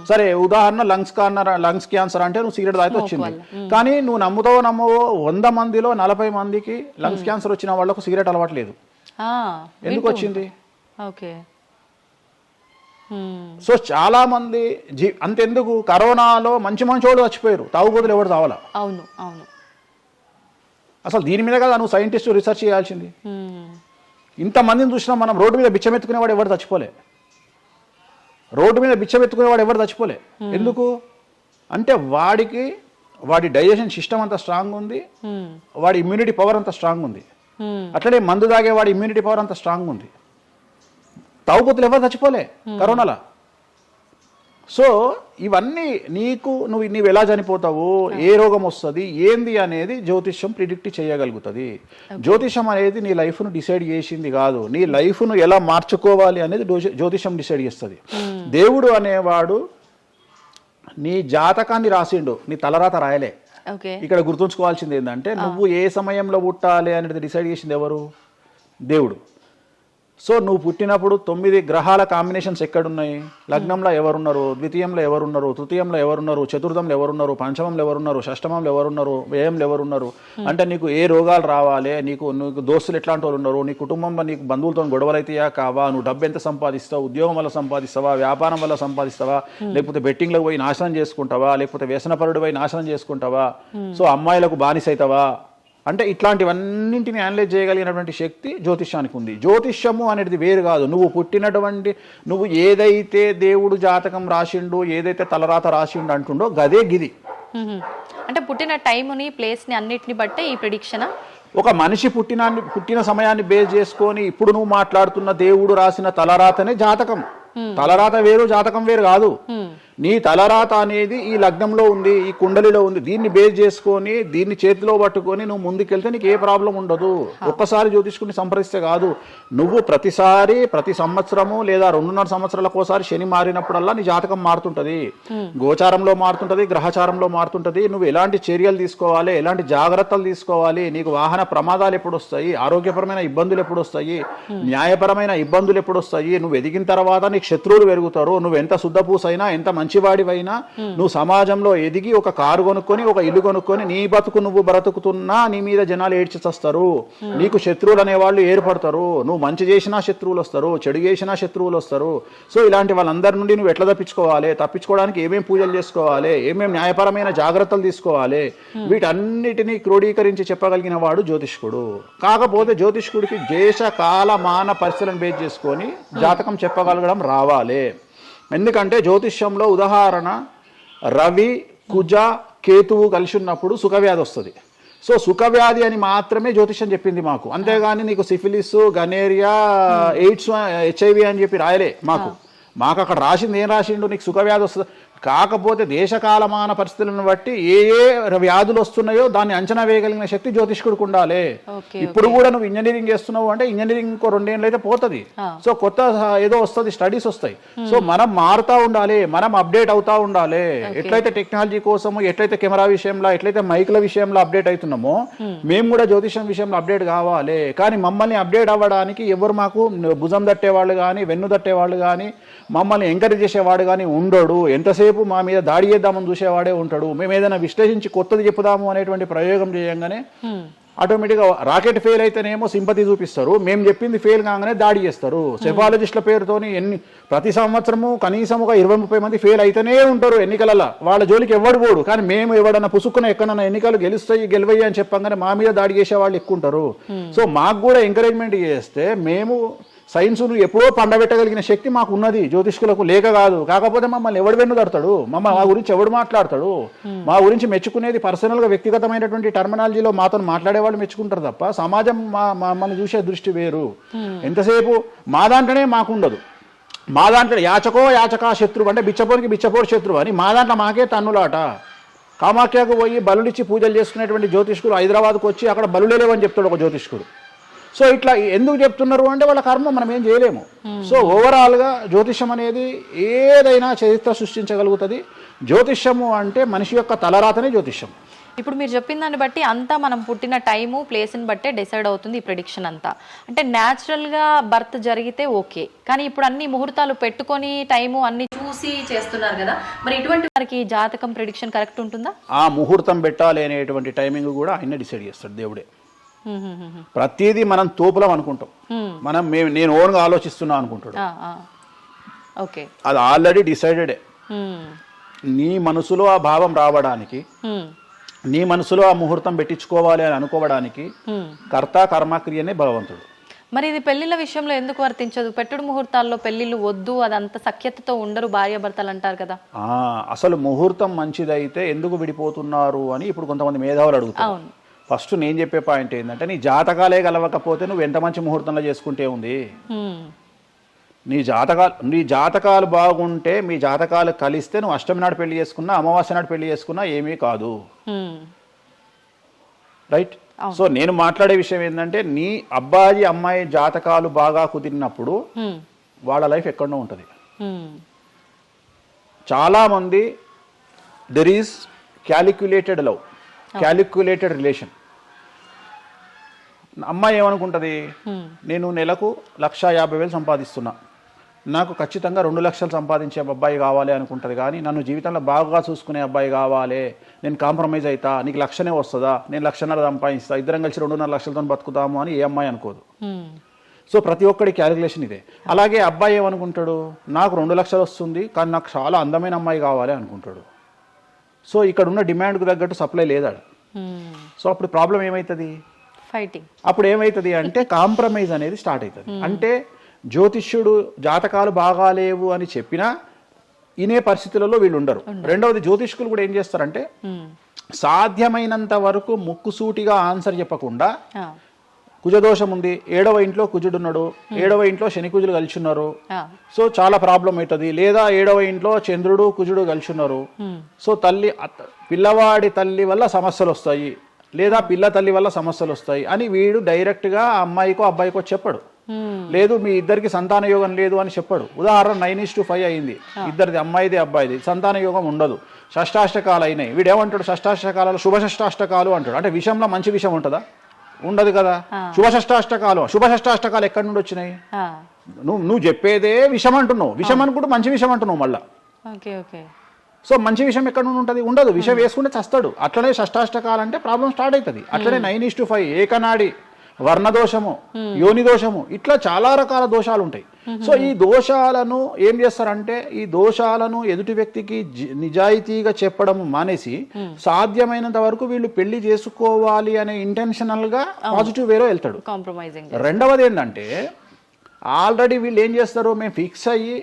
సరే ఉదాహరణ లంగ్స్ క్యాన్సర్ అంటే నువ్వు సిగరెట్ తాగితే వచ్చింది. కానీ నువ్వు నమ్మవో 100 మందిలో 40 మందికి లంగ్స్ క్యాన్సర్ వచ్చిన వాళ్ళకు సిగరెట్ అలవాటు లేదు. ఎందుకు వచ్చింది? సో చాలా మంది అంతెందుకు, కరోనాలో మంచి వాళ్ళు చచ్చిపోయారు, తాగుబోతులు ఎవరు తావాలా? అవును అవును. అసలు దీని మీద కదా నువ్వు సైంటిస్ట్ రీసెర్చ్ చేయాల్సింది. ఇంతమందిని చూసినా మనం రోడ్డు మీద బిచ్చమెత్తుకునేవాడు ఎవరు చచ్చిపోలే. ఎందుకు అంటే వాడి డైజెషన్ సిస్టమ్ అంత స్ట్రాంగ్ ఉంది, వాడి ఇమ్యూనిటీ పవర్ అంత స్ట్రాంగ్ ఉంది. అట్లనే మందు తాగే వాడి ఇమ్యూనిటీ పవర్ అంత స్ట్రాంగ్ ఉంది. తాగుబోతులు ఎవరు చచ్చిపోలే కరోనాలో. సో ఇవన్నీ నువ్వు ఎలా చనిపోతావు, ఏ రోగం వస్తుంది, ఏంది అనేది జ్యోతిష్యం ప్రిడిక్ట్ చేయగలుగుతుంది. జ్యోతిష్యం అనేది నీ లైఫ్ను డిసైడ్ చేసింది కాదు, నీ లైఫ్ను ఎలా మార్చుకోవాలి అనేది జ్యోతిష్యం డిసైడ్ చేస్తుంది. దేవుడు అనేవాడు నీ జాతకాన్ని రాసిండు, నీ తలరాత రాయలే. ఇక్కడ గుర్తుంచుకోవాల్సింది ఏంటంటే, నువ్వు ఏ సమయంలో పుట్టాలి అనేది డిసైడ్ చేసింది ఎవరు? దేవుడు. సో నువ్వు పుట్టినప్పుడు 9 గ్రహాల కాంబినేషన్స్ ఎక్కడున్నాయి? లగ్నంలో ఎవరున్నారు, ద్వితీయంలో ఎవరున్నారు, తృతీయంలో ఎవరున్నారు, చతుర్థంలో ఎవరున్నారు, పంచమంలో ఎవరున్నారు, షష్టమంలో ఎవరున్నారు, వ్యయంలో ఎవరున్నారు. అంటే నీకు ఏ రోగాలు రావాలి, నీకు దోస్తులు ఎట్లాంటి వాళ్ళు ఉన్నారు, నీ కుటుంబంలో నీకు బంధువులతో గొడవలు అయితేయా కావా, నువ్వు డబ్బు ఎంత సంపాదిస్తావు, ఉద్యోగం వల్ల సంపాదిస్తావా, వ్యాపారం వల్ల సంపాదిస్తావా, లేకపోతే బెట్టింగ్లకు పోయి నాశనం చేసుకుంటావా, లేకపోతే వ్యసనపరుడు పోయి నాశనం చేసుకుంటావా, సో అమ్మాయిలకు బానిసైతావా, అంటే ఇట్లాంటివన్నింటిని అనలైజ్ చేయగలిగినటువంటి శక్తి జ్యోతిష్యానికి ఉంది. జ్యోతిష్యము అనేది వేరు కాదు. నువ్వు ఏదైతే దేవుడు జాతకం రాసిండు, ఏదైతే తలరాత రాసిండు అంటుండో గదే గిది. అంటే పుట్టిన టైముని, ప్లేస్ని అన్నిటిని బట్టే ఈ ప్రిడిక్షన్. ఒక మనిషి పుట్టిన సమయాన్ని బేస్ చేసుకొని ఇప్పుడు నువ్వు మాట్లాడుతున్న దేవుడు రాసిన తలరాతనే జాతకం. తలరాత వేరు, జాతకం వేరు కాదు. నీ తలరాత అనేది ఈ లగ్నంలో ఉంది, ఈ కుండలిలో ఉంది. దీన్ని బేస్ చేసుకొని, దీన్ని చేతిలో పట్టుకొని నువ్వు ముందుకెళ్తే నీకు ఏ ప్రాబ్లం ఉండదు. ఒక్కసారి జ్యోతిష్కుని సంప్రదిస్తే కాదు, నువ్వు ప్రతి సంవత్సరము లేదా 2.5 సంవత్సరాలకు ఒకసారి శని మారినప్పుడల్లా నీ జాతకం మారుతుంటది. గోచారంలో మారుతుంటది, గ్రహచారంలో మారుతుంటది. నువ్వు ఎలాంటి చర్యలు తీసుకోవాలి, ఎలాంటి జాగ్రత్తలు తీసుకోవాలి, నీకు వాహన ప్రమాదాలు ఎప్పుడు వస్తాయి, ఆరోగ్యపరమైన ఇబ్బందులు ఎప్పుడు వస్తాయి, న్యాయపరమైన ఇబ్బందులు ఎప్పుడు వస్తాయి, నువ్వు ఎదిగిన తర్వాత నీకు శత్రువులు పెరుగుతారు. నువ్వు ఎంత శుద్ధపూసైనా, ఎంత మంచివాడివైనా, నువ్వు సమాజంలో ఎదిగి ఒక కారు కొనుక్కొని, ఒక ఇల్లు కొనుక్కొని, నీ బతుకు నువ్వు బ్రతుకుతున్నా నీ మీద జనాలు ఏడ్చి చస్తారు. నీకు శత్రువులు అనేవాళ్ళు ఏర్పడతారు. నువ్వు మంచి చేసినా శత్రువులు వస్తారు, చెడు చేసినా శత్రువులు వస్తారు. సో ఇలాంటి వాళ్ళందరి నుండి నువ్వు ఎట్లా తప్పించుకోవడానికి ఏమేమి పూజలు చేసుకోవాలి, ఏమేమి న్యాయపరమైన జాగ్రత్తలు తీసుకోవాలి, వీటన్నిటినీ క్రోడీకరించి చెప్పగలిగిన వాడు జ్యోతిష్కుడు. కాకపోతే జ్యోతిష్కుడికి దేశ కాల మాన పరిస్థితులను బేస్ చేసుకొని జాతకం చెప్పగలగడం రావాలి. ఎందుకంటే జ్యోతిష్యంలో ఉదాహరణ రవి కుజ కేతువు కలిసి ఉన్నప్పుడు సుఖవ్యాధి వస్తుంది. సో సుఖవ్యాధి అని మాత్రమే జ్యోతిష్యం చెప్పింది మాకు, అంతేగాని నీకు సిఫిలిస్, గనేరియా, ఎయిడ్స్, HIV అని చెప్పి రాయలే మాకు అక్కడ రాసింది ఏం రాసిండు, నీకు సుఖవ్యాధి వస్తుంది. కాకపోతే దేశకాలమాన పరిస్థితులను బట్టి ఏ వ్యాధులు వస్తున్నాయో దాన్ని అంచనా వేయగలిగిన శక్తి జ్యోతిష్కుడికి ఉండాలి. ఇప్పుడు కూడా నువ్వు ఇంజనీరింగ్ చేస్తున్నావు అంటే ఇంజనీరింగ్ ఇంకో 2 ఏళ్ళు అయితే పోతుంది. సో కొత్త ఏదో వస్తుంది, స్టడీస్ వస్తాయి. సో మనం మారుతూ ఉండాలి, మనం అప్డేట్ అవుతా ఉండాలి. ఎట్లయితే టెక్నాలజీ కోసము, ఎట్లయితే కెమెరా విషయంలో, ఎట్లయితే మైక్ల విషయంలో అప్డేట్ అవుతున్నామో మేము కూడా జ్యోతిషం విషయంలో అప్డేట్ కావాలి. కానీ మమ్మల్ని అప్డేట్ అవ్వడానికి ఎవరు మాకు భుజం తట్టేవాళ్ళు కానీ, వెన్ను తట్టేవాళ్ళు కానీ, మమ్మల్ని ఎంకరేజ్ చేసేవాడు కానీ ఉండడు. ఎంతసేపు మా మీద దాడి చేద్దామని చూసేవాడే ఉంటాడు. మేము ఏదైనా విశ్లేషించి కొత్తది చెప్పుదాము అనేటువంటి ప్రయోగం చేయంగానే ఆటోమేటిక్గా రాకెట్ ఫెయిల్ అయితేనేమో సింపతి చూపిస్తారు, మేము చెప్పింది ఫెయిల్ కాగానే దాడి చేస్తారు. సెఫాలజిస్టుల పేరుతోని ప్రతి సంవత్సరము కనీసం ఒక 20-30 మంది ఫెయిల్ అయితేనే ఉంటారు ఎన్నికలలో. వాళ్ళ జోలికి ఎవడు పోడు. కానీ మేము ఎవడన్నా పుసుక్కున ఎక్కడన్నా ఎన్నికలు గెలువయ్యి అని చెప్పగానే మా మీద దాడి చేసే వాళ్ళు ఎక్కువ ఉంటారు. సో మాకు కూడా ఎంకరేజ్మెంట్ చేస్తే మేము సైన్స్ను ఎప్పుడో పండబెట్టగలిగిన శక్తి మాకు ఉన్నది, జ్యోతిష్కులకు లేక కాదు. కాకపోతే మమ్మల్ని ఎవడు వెన్నుదడతాడు, మా గురించి ఎవడు మాట్లాడతాడు, మా గురించి మెచ్చుకునేది పర్సనల్గా వ్యక్తిగతమైనటువంటి టర్మినాలజీలో మాతో మాట్లాడే వాళ్ళు మెచ్చుకుంటారు తప్ప సమాజం మమ్మల్ని చూసే దృష్టి వేరు. ఎంతసేపు మా దాంట్లోనే మాకు ఉండదు. మా దాంట్లో యాచకా శత్రువు అంటే బిచ్చపోనికి బిచ్చపోరు శత్రువు అని మా దాంట్లో మాకే తన్నులాట. కామాఖ్యకు పోయి బలులిచ్చి పూజలు చేసుకునేటువంటి జ్యోతిష్కుడు హైదరాబాద్కు వచ్చి అక్కడ బలులే లేవని చెప్తాడు ఒక జ్యోతిష్కుడు. సో ఇట్లా ఎందుకు చెప్తున్నారు అంటే వాళ్ళ కర్మ, మనం ఏం చేయలేము. సో ఓవరాల్గా జ్యోతిష్యం అనేది ఏదైనా చరిత్ర సృష్టించగలుగుతుంది. జ్యోతిష్యము అంటే మనిషి యొక్క తలరాతనే జ్యోతిష్యం. ఇప్పుడు మీరు చెప్పిన దాన్ని బట్టి అంతా మనం పుట్టిన టైము ప్లేస్ని బట్టే డిసైడ్ అవుతుంది ఈ ప్రెడిక్షన్ అంతా. అంటే న్యాచురల్గా బర్త్ జరిగితే ఓకే, కానీ ఇప్పుడు అన్ని ముహూర్తాలు పెట్టుకొని టైము అన్ని చూసి చేస్తున్నారు కదా, మరి ఇటువంటి వారికి జాతకం ప్రెడిక్షన్ కరెక్ట్ ఉంటుందా? ఆ ముహూర్తం పెట్టాలి అనేటువంటి టైమింగ్ కూడా ఆయన డిసైడ్ చేస్తాడు, దేవుడే. ప్రతిదీ మనం తోపులం అనుకుంటాం, నేను ఓన్గా ఆలోచిస్తున్నా అనుకుంటాడు. ఓకే, అది ఆల్రెడీ డిసైడెడే. నీ మనసులో ఆ భావం రావడానికి, నీ మనసులో ఆ ముహూర్తం పెట్టించుకోవాలి అని అనుకోవడానికి కర్త కర్మక్రియనే భగవంతుడు. మరి ఇది పెళ్లిళ్ళ విషయంలో ఎందుకు వర్తించదు? పెట్టుడు ముహూర్తాల్లో పెళ్లిళ్ళు వద్దు, అదంతా సఖ్యతతో ఉండరు భార్యాభర్తలు అంటారు కదా. అసలు ముహూర్తం మంచిదైతే ఎందుకు విడిపోతున్నారు అని ఇప్పుడు కొంతమంది మేధావులు అడుగుతారు. ఫస్ట్ నేను చెప్పే పాయింట్ ఏంటంటే, నీ జాతకాలే కలవకపోతే నువ్వు ఎంత మంచి ముహూర్తంలో చేసుకుంటే ఉంది. నీ జాతకాలు బాగుంటే, మీ జాతకాలు కలిస్తే నువ్వు అష్టమి నాడు పెళ్లి చేసుకున్నా, అమావాస్య నాడు పెళ్లి చేసుకున్నా ఏమీ కాదు. రైట్? సో నేను మాట్లాడే విషయం ఏంటంటే, నీ అబ్బాయి అమ్మాయి జాతకాలు బాగా కుదిరినప్పుడు వాళ్ళ లైఫ్ ఎక్కడో ఉంటుంది. చాలామంది there is calculated love, calculated relation. అమ్మాయి ఏమనుకుంటుంది, నేను నెలకు 1,50,000 సంపాదిస్తున్నా, నాకు ఖచ్చితంగా 2 లక్షలు సంపాదించే అబ్బాయి కావాలి అనుకుంటుంది. కానీ నన్ను జీవితంలో బాగా చూసుకునే అబ్బాయి కావాలి, నేను కాంప్రమైజ్ అవుతా, నీకు 1,00,000 వస్తుందా, నేను 1,50,000 సంపాదిస్తా, ఇద్దరం కలిసి 2.5 లక్షలతో బతుకుతాము అని ఏ అమ్మాయి అనుకోదు. సో ప్రతి ఒక్కడి క్యాలిక్యులేషన్ ఇదే. అలాగే అబ్బాయి ఏమనుకుంటాడు, నాకు 2 లక్షలు వస్తుంది కానీ నాకు చాలా అందమైన అమ్మాయి కావాలి అనుకుంటాడు. సో ఇక్కడ ఉన్న డిమాండ్కు తగ్గట్టు సప్లై లేదాడు. సో అప్పుడు ప్రాబ్లం ఏమవుతుంది, ఫైటింగ్. అప్పుడు ఏమవుతుంది అంటే కాంప్రమైజ్ అనేది స్టార్ట్ అవుతుంది. అంటే జ్యోతిష్యుడు జాతకాలు బాగాలేవు అని చెప్పినా ఇనే పరిస్థితులలో వీళ్ళు ఉండరు. రెండవది, జ్యోతిష్కులు కూడా ఏం చేస్తారంటే సాధ్యమైనంత వరకు ముక్కుసూటిగా ఆన్సర్ చెప్పకుండా, కుజదోషం ఉంది, 7వ ఇంట్లో కుజుడున్నాడు, 7వ ఇంట్లో శని కుజులు కలిసి ఉన్నారు, సో చాలా ప్రాబ్లం అవుతుంది. లేదా 7వ ఇంట్లో చంద్రుడు కుజుడు కలిసి ఉన్నారు, సో పిల్లవాడి తల్లి వల్ల సమస్యలు వస్తాయి, లేదా పిల్ల తల్లి వల్ల సమస్యలు వస్తాయి అని వీడు డైరెక్ట్గా అమ్మాయికో అబ్బాయికో చెప్పడు. లేదు మీ ఇద్దరికి సంతాన యోగం లేదు అని చెప్పడు. ఉదాహరణ 9:5 అయింది, ఇద్దరిది అమ్మాయిది అబ్బాయిది, సంతాన యోగం ఉండదు, షష్టాష్టకాలు అయినాయి. వీడేమంటాడు, షష్టాష్టకాలలో శుభ షష్టాష్టకాలు అంటాడు. అంటే విషయంలో మంచి విషయం ఉంటుందా? ఉండదు కదా. శుభ షష్టాష్టకాలు ఎక్కడి నుండి వచ్చినాయి? నువ్వు చెప్పేదే విషం అంటున్నావు, విషం అనుకుంటూ మంచి విషయం అంటున్నావు మళ్ళా. సో మంచి విషయం ఎక్కడ నుండి ఉంటుంది? ఉండదు. విషం వేసుకుంటే చస్తాడు. అట్లనే షష్టాష్టకాలంటే ప్రాబ్లం స్టార్ట్ అవుతుంది. అట్లనే 9:5 ఏకనాడి, వర్ణదోషము, యోని దోషము, ఇట్లా చాలా రకాల దోషాలు ఉంటాయి. సో ఈ దోషాలను ఏం చేస్తారంటే, ఈ దోషాలను ఎదుటి వ్యక్తికి నిజాయితీగా చెప్పడం మానేసి సాధ్యమైనంత వరకు వీళ్ళు పెళ్లి చేసుకోవాలి అనే ఇంటెన్షనల్ గా పాజిటివ్ వేలో వెళ్తాడు. రెండవది ఏంటంటే, ఆల్రెడీ వీళ్ళు ఏం చేస్తారు, మేము ఫిక్స్ అయ్యి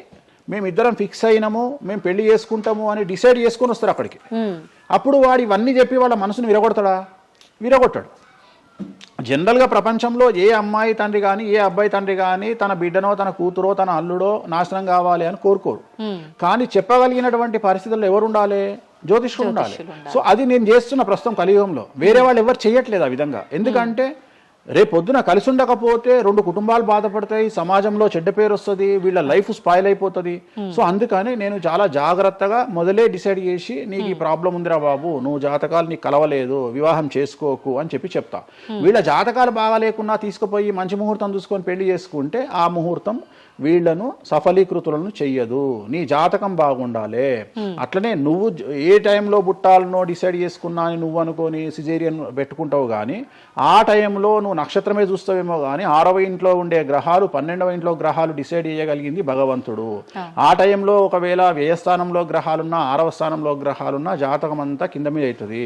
మేమిద్దరం ఫిక్స్ అయినాము, మేము పెళ్లి చేసుకుంటాము అని డిసైడ్ చేసుకొని వస్తారు అక్కడికి. అప్పుడు వాడు ఇవన్నీ చెప్పి వాళ్ళ మనసును విరగొడతాడా? విరగొట్టాడు. జనరల్గా ప్రపంచంలో ఏ అమ్మాయి తండ్రి కానీ ఏ అబ్బాయి తండ్రి కానీ తన బిడ్డనో తన కూతురో తన అల్లుడో నాశనం కావాలి అని కోరుకోరు. కానీ చెప్పగలిగినటువంటి పరిస్థితుల్లో ఎవరు ఉండాలి? జ్యోతిష్కుడు ఉండాలి. సో అది నేను చేస్తున్న ప్రస్తుతం కలియుగంలో. వేరే వాళ్ళు ఎవరు చేయట్లేదు ఆ విధంగా. ఎందుకంటే రేపొద్దున కలిసి ఉండకపోతే 2 కుటుంబాలు బాధపడతాయి, సమాజంలో చెడ్డ పేరు వస్తుంది, వీళ్ళ లైఫ్ స్పాయిల్ అయిపోతుంది. సో అందుకని నేను చాలా జాగ్రత్తగా మొదలే డిసైడ్ చేసి నీకు ఈ ప్రాబ్లం ఉందిరా బాబు, నువ్వు జాతకాలు నీకు కలవలేదు, వివాహం చేసుకోకు అని చెప్తా. వీళ్ళ జాతకాలు బాగా లేకున్నా తీసుకుపోయి మంచి ముహూర్తం చూసుకొని పెళ్లి చేసుకుంటే ఆ ముహూర్తం వీళ్లను సఫలీకృతులను చెయ్యదు. నీ జాతకం బాగుండాలి. అట్లనే నువ్వు ఏ టైంలో పుట్టాలనో డిసైడ్ చేసుకున్నా అని నువ్వు అనుకొని సిజేరియన్ పెట్టుకుంటావు, కానీ ఆ టైంలో నువ్వు నక్షత్రమే చూస్తావేమో కానీ 6వ ఇంట్లో ఉండే గ్రహాలు 12వ ఇంట్లో గ్రహాలు డిసైడ్ చేయగలిగింది భగవంతుడు. ఆ టైంలో ఒకవేళ వ్యయస్థానంలో గ్రహాలున్నా 6వ స్థానంలో గ్రహాలున్నా జాతకం అంతా కింద మీద అవుతుంది.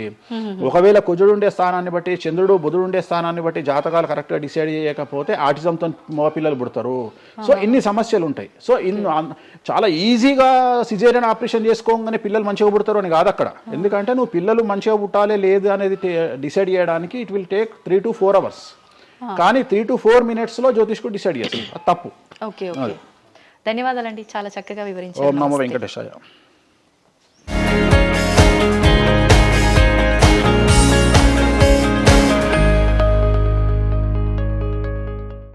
ఒకవేళ కుజుడు ఉండే స్థానాన్ని బట్టి చంద్రుడు బుధుడు ఉండే స్థానాన్ని బట్టి జాతకాలు కరెక్ట్గా డిసైడ్ చేయకపోతే ఆటిజంతో మగపిల్లలు పుడతారు. సో ఇన్ని సమస్యలు ఉంటాయి. సో చాలా ఈజీగా సిజేరియన్ ఆపరేషన్ చేసుకోగానే పిల్లలు మంచిగా పుడతారు అని కాదు అక్కడ. ఎందుకంటే నువ్వు పిల్లలు మంచిగా పుట్టాలి లేదు అనేది డిసైడ్ చేయడానికి it will take 3 to 4 hours. కానీ 3 to 4 minutes లో జ్యోతిష్కుడు డిసైడ్ చేస్తుంది. అది తప్పు. ఓకే ఓకే, ధన్యవాదాలండి, చాలా చక్కగా వివరించారు. ఓం నమో వెంకటేశాయ.